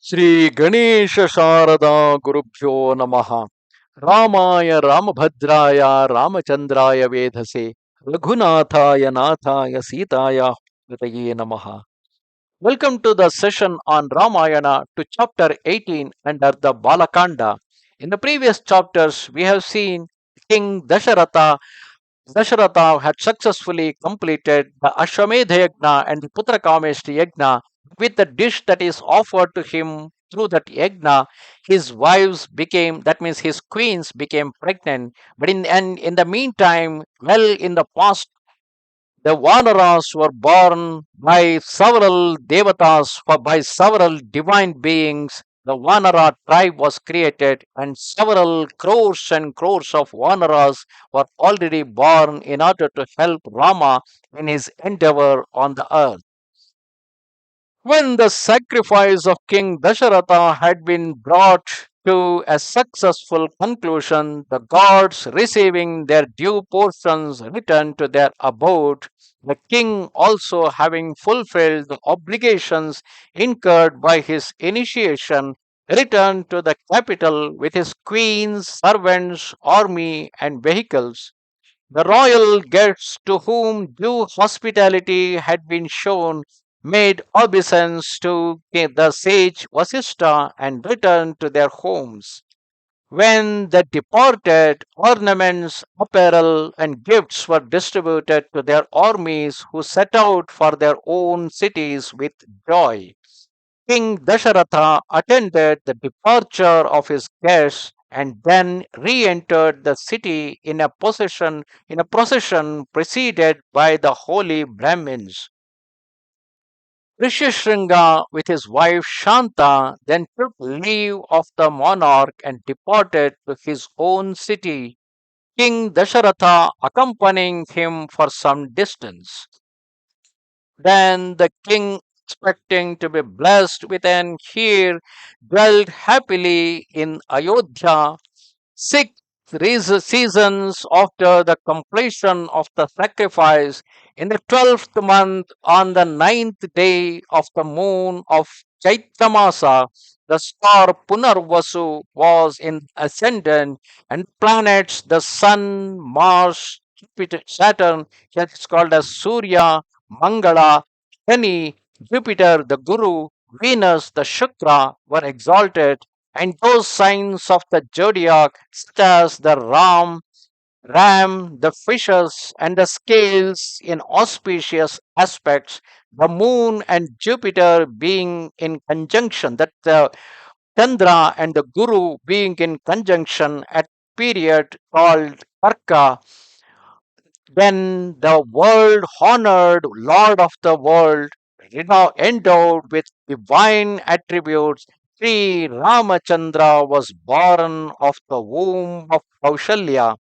Shri Ganesha Sharada Gurubhyo Namaha Ramaya Ramabhadraya Ramachandraya Vedhase Raghunathaya Nathaya Sitaya Prataye Namaha. Welcome to the session on Ramayana to chapter 18 under the Bala Kanda. In the previous chapters, we have seen King Dasharatha. Dasharatha had successfully completed the Ashwamedha Yagna and the Putrakameshti Yagna. With the dish that is offered to him through that yagna, his wives became, that means his queens became pregnant. But in the meantime, well in the past, the Vanaras were born by several devatas, by several divine beings. The Vanara tribe was created, and several crores and crores of Vanaras were already born in order to help Rama in his endeavor on the earth. When the sacrifice of King Dasharatha had been brought to a successful conclusion, the gods receiving their due portions returned to their abode, the king also having fulfilled the obligations incurred by his initiation, returned to the capital with his queens, servants, army, and vehicles. The royal guests to whom due hospitality had been shown made obeisance to the sage Vasishtha and returned to their homes. When the departed, ornaments, apparel, and gifts were distributed to their armies who set out for their own cities with joy. King Dasharatha attended the departure of his guests and then re-entered the city in a procession preceded by the holy Brahmins. Rishishringa with his wife Shanta then took leave of the monarch and departed to his own city, King Dasharatha accompanying him for some distance. Then the king, expecting to be blessed with an heir, dwelt happily in Ayodhya. Six seasons after the completion of the sacrifice, in the 12th month, on the ninth day of the moon of Chaitramasa, the star Punarvasu was in ascendant, and planets, the sun, Mars, Jupiter, Saturn, that is called as Surya, Mangala, Shani, Jupiter, the Guru, Venus, the Shukra, were exalted, and those signs of the zodiac, such as the ram, the fishes, and the scales in auspicious aspects, the moon and Jupiter being in conjunction, that the Chandra and the Guru being in conjunction at period called Karka, then the world honored Lord of the world, endowed with divine attributes, Sri Ramachandra was born of the womb of Kaushalya.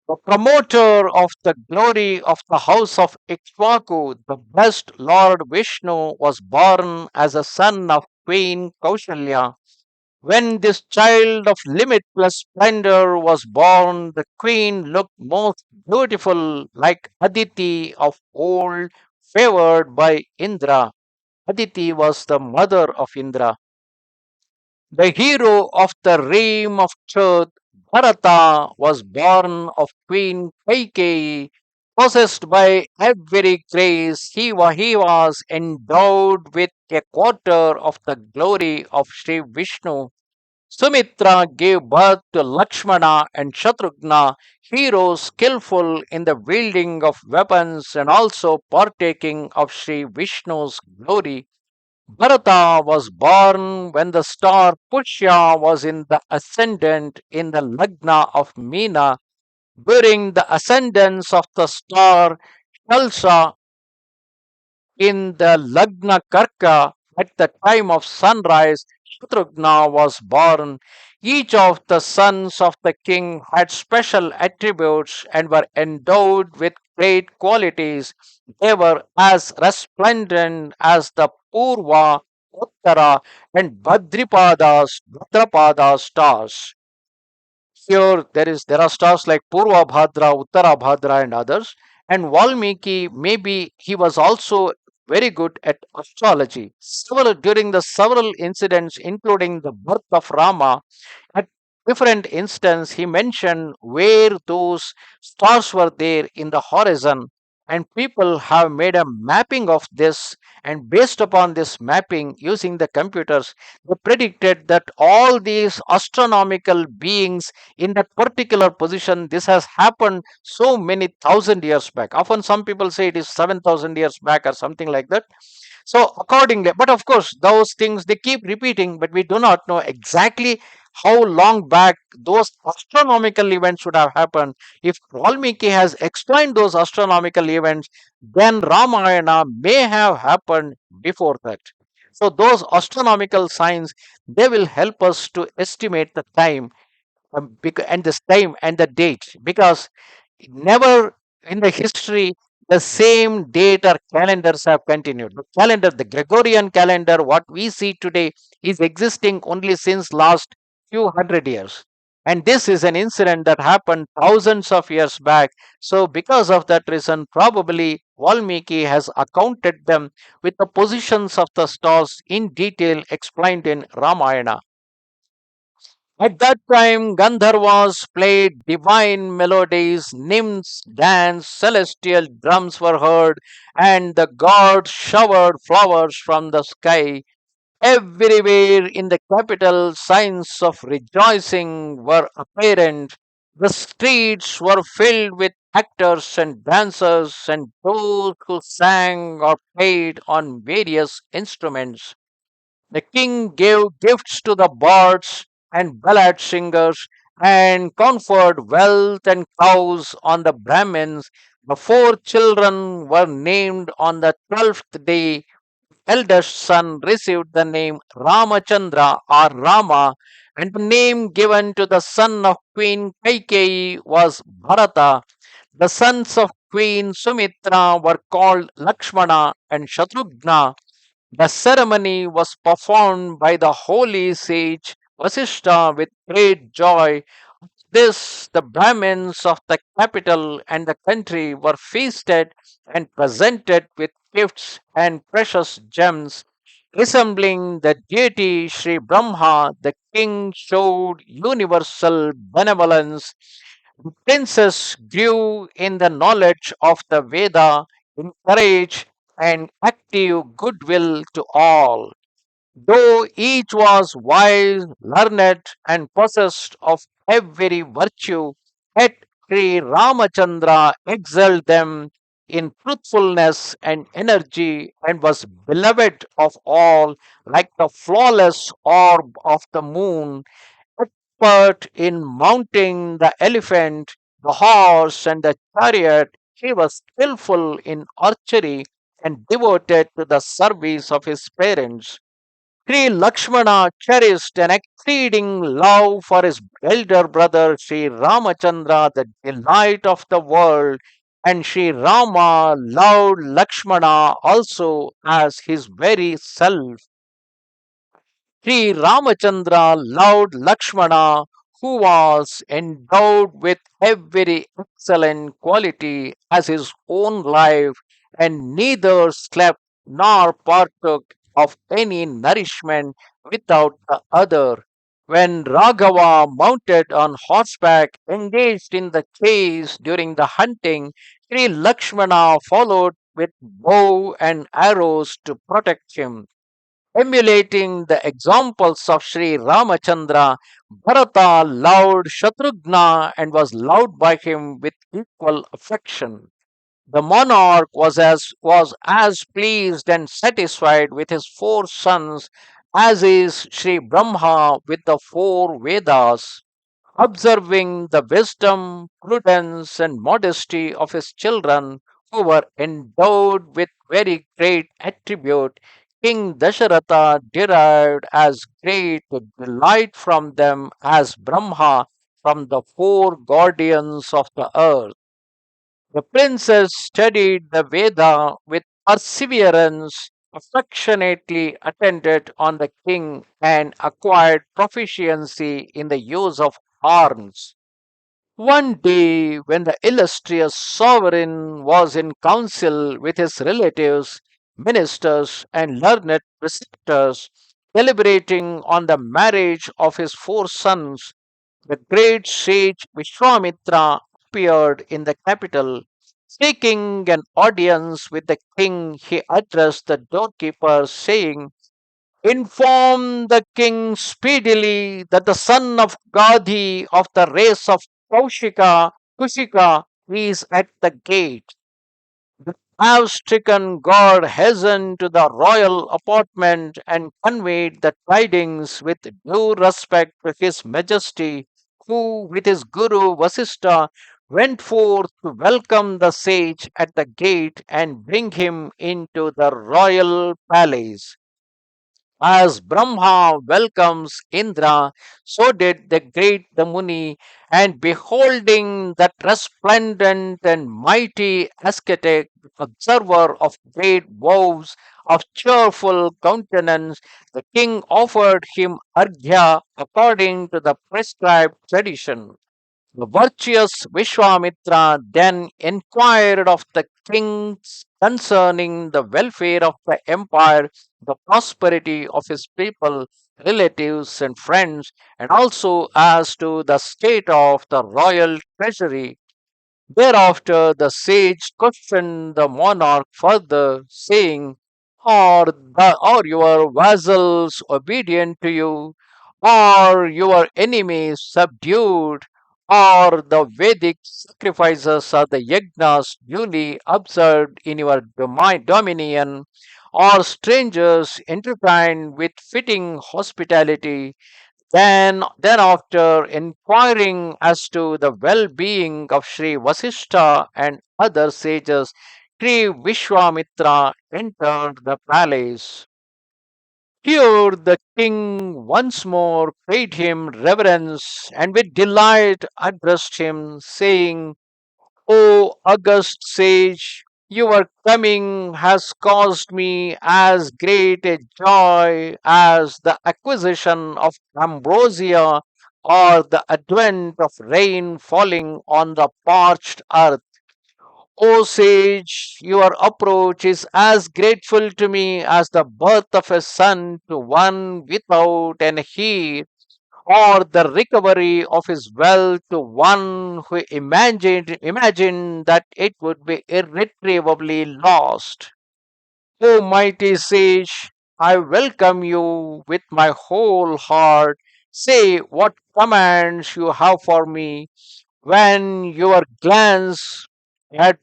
The promoter of the glory of the house of Ikshvaku, the blessed Lord Vishnu, was born as a son of Queen Kaushalya. When this child of limitless splendor was born, the queen looked most beautiful, like Aditi of old, favored by Indra. Aditi was the mother of Indra. The hero of the reign of truth, Bharata, was born of Queen Kaikeyi. Possessed by every grace, he was endowed with a quarter of the glory of Sri Vishnu. Sumitra gave birth to Lakshmana and Shatrugna, heroes skillful in the wielding of weapons and also partaking of Sri Vishnu's glory. Bharata was born when the star Pushya was in the ascendant in the Lagna of Meena. During the ascendance of the star Shalsa in the Lagna Karka, at the time of sunrise, Shatrugna was born. Each of the sons of the king had special attributes and were endowed with great qualities. They were as resplendent as the Purva, Uttara, and Bhadrapada stars. Here there are stars like Purva Bhadra, Uttara Bhadra, and others. And Valmiki, maybe he was also very good at astrology. During the several incidents, including the birth of Rama, at different instance, he mentioned where those stars were there in the horizon, and people have made a mapping of this. And based upon this mapping, using the computers, they predicted that all these astronomical beings in that particular position, this has happened so many thousand years back. Often, some people say it is 7,000 years back or something like that. So accordingly, but of course those things they keep repeating, but we do not know exactly how long back those astronomical events should have happened. If Valmiki has explained those astronomical events, then Ramayana may have happened before that. So those astronomical signs, they will help us to estimate the time, and this time and the date, because never in the history the same date or calendars have continued. The calendar, the Gregorian calendar, what we see today, is existing only since last few hundred years. And this is an incident that happened thousands of years back. So, because of that reason, probably Valmiki has accounted them with the positions of the stars in detail explained in Ramayana. At that time, Gandharvas played divine melodies, nymphs danced, celestial drums were heard, and the gods showered flowers from the sky. Everywhere in the capital, signs of rejoicing were apparent. The streets were filled with actors and dancers, and those who sang or played on various instruments. The king gave gifts to the bards and ballad singers and conferred wealth and cows on the Brahmins. The four children were named on the 12th day. Eldest son received the name Ramachandra or Rama, and the name given to the son of Queen Kaikeyi was Bharata. The sons of Queen Sumitra were called Lakshmana and Shatrugna. The ceremony was performed by the holy sage Vasishtha with great joy. This, the Brahmins of the capital and the country were feasted and presented with gifts and precious gems. Resembling the deity Sri Brahma, the king showed universal benevolence. The princess grew in the knowledge of the Veda, in courage and active goodwill to all. Though each was wise, learned, and possessed of every virtue, yet Sri Ramachandra excelled them in truthfulness and energy and was beloved of all like the flawless orb of the moon, expert in mounting the elephant, the horse, and the chariot. He was skillful in archery and devoted to the service of his parents. Sri Lakshmana cherished an exceeding love for his elder brother Sri Ramachandra, the delight of the world, and Sri Rama loved Lakshmana also as his very self. Sri Ramachandra loved Lakshmana, who was endowed with every excellent quality as his own life, and neither slept nor partook of any nourishment without the other. When Raghava, mounted on horseback, engaged in the chase during the hunting, Sri Lakshmana followed with bow and arrows to protect him. Emulating the examples of Sri Ramachandra, Bharata loved Shatrugna and was loved by him with equal affection. The monarch was as pleased and satisfied with his four sons as is Sri Brahma with the four Vedas. Observing the wisdom, prudence, and modesty of his children, who were endowed with very great attribute, King Dasharatha derived as great delight from them as Brahma from the four guardians of the earth. The princess studied the Veda with perseverance, affectionately attended on the king, and acquired proficiency in the use of arms. One day, when the illustrious sovereign was in council with his relatives, ministers, and learned preceptors, deliberating on the marriage of his four sons. The great sage Vishwamitra appeared in the capital. Seeking an audience with the king, he addressed the doorkeeper, saying, "Inform the king speedily that the son of Gadhi of the race of Kushika is at the gate." The awe-stricken god hastened to the royal apartment and conveyed the tidings with due respect to his majesty, who, with his guru Vasistha, went forth to welcome the sage at the gate and bring him into the royal palace. As Brahma welcomes Indra, so did the great Muni, and beholding that resplendent and mighty ascetic observer of great vows of cheerful countenance, the king offered him arghya according to the prescribed tradition. The virtuous Vishwamitra then inquired of the kings concerning the welfare of the empire, the prosperity of his people, relatives, and friends, and also as to the state of the royal treasury. Thereafter the sage questioned the monarch further, saying, Are your vassals obedient to you? Are your enemies subdued? Are the Vedic sacrifices or the yajnas duly observed in your dominion? Are strangers entertained with fitting hospitality? Then after inquiring as to the well-being of Sri Vasishtha and other sages, Sri Vishwamitra entered the palace. Here the king once more paid him reverence and with delight addressed him, saying, O august sage, your coming has caused me as great a joy as the acquisition of ambrosia or the advent of rain falling on the parched earth. O sage, your approach is as grateful to me as the birth of a son to one without an heir, or the recovery of his wealth to one who imagined that it would be irretrievably lost. O mighty sage, I welcome you with my whole heart. Say what commands you have for me. When your glance had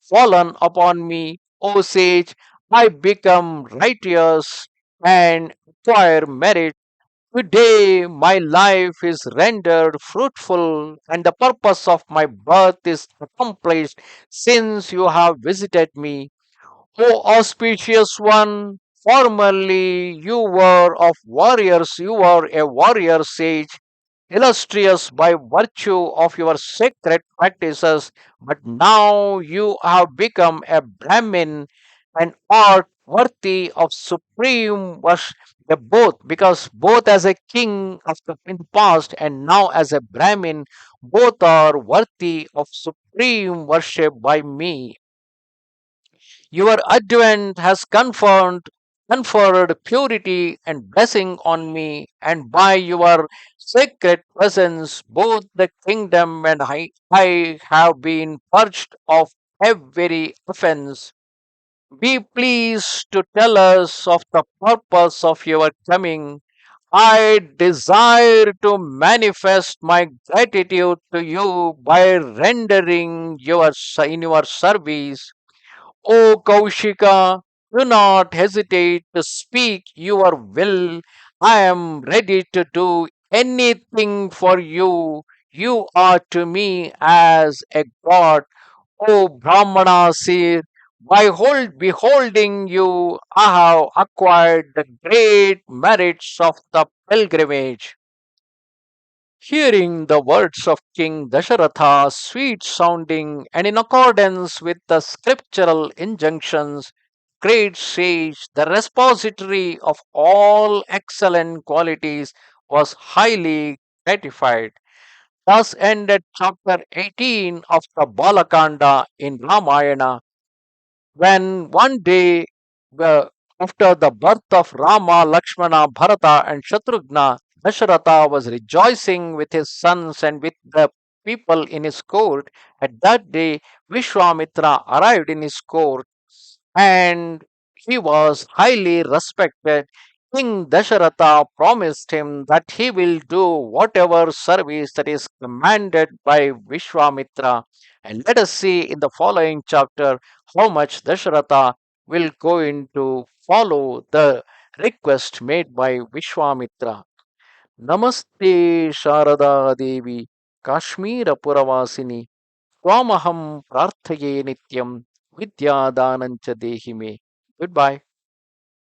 fallen upon me, O sage, I become righteous and acquire merit. Today my life is rendered fruitful, and the purpose of my birth is accomplished since you have visited me. O auspicious one, formerly you were a warrior sage, illustrious by virtue of your sacred practices, but now you have become a Brahmin and art worthy of supreme worship. Both, because both as a king of in the past and now as a Brahmin, both are worthy of supreme worship by me. Your advent has conferred purity and blessing on me, and by your sacred presence, both the kingdom and I have been purged of every offense. Be pleased to tell us of the purpose of your coming. I desire to manifest my gratitude to you by rendering in your service. O Kaushika, do not hesitate to speak your will. I am ready to do anything for you. You are to me as a god. O Brahmana seer, beholding you, I have acquired the great merits of the pilgrimage. Hearing the words of King Dasharatha, sweet sounding and in accordance with the scriptural injunctions, great sage, the repository of all excellent qualities, was highly gratified. Thus ended chapter 18 of the Bala Kanda in Ramayana, when one day uh, after the birth of Rama, Lakshmana, Bharata, and Shatrugna, Dasharatha was rejoicing with his sons and with the people in his court. At that day, Vishwamitra arrived in his court and he was highly respected. King Dasharatha promised him that he will do whatever service that is commanded by Vishwamitra. And let us see in the following chapter how much Dasharatha will go into follow the request made by Vishwamitra. Namaste Sharada Devi Kashmira Puravasini Swamaham Prarthaye Nityam Vidya Danancha Dehime. Goodbye.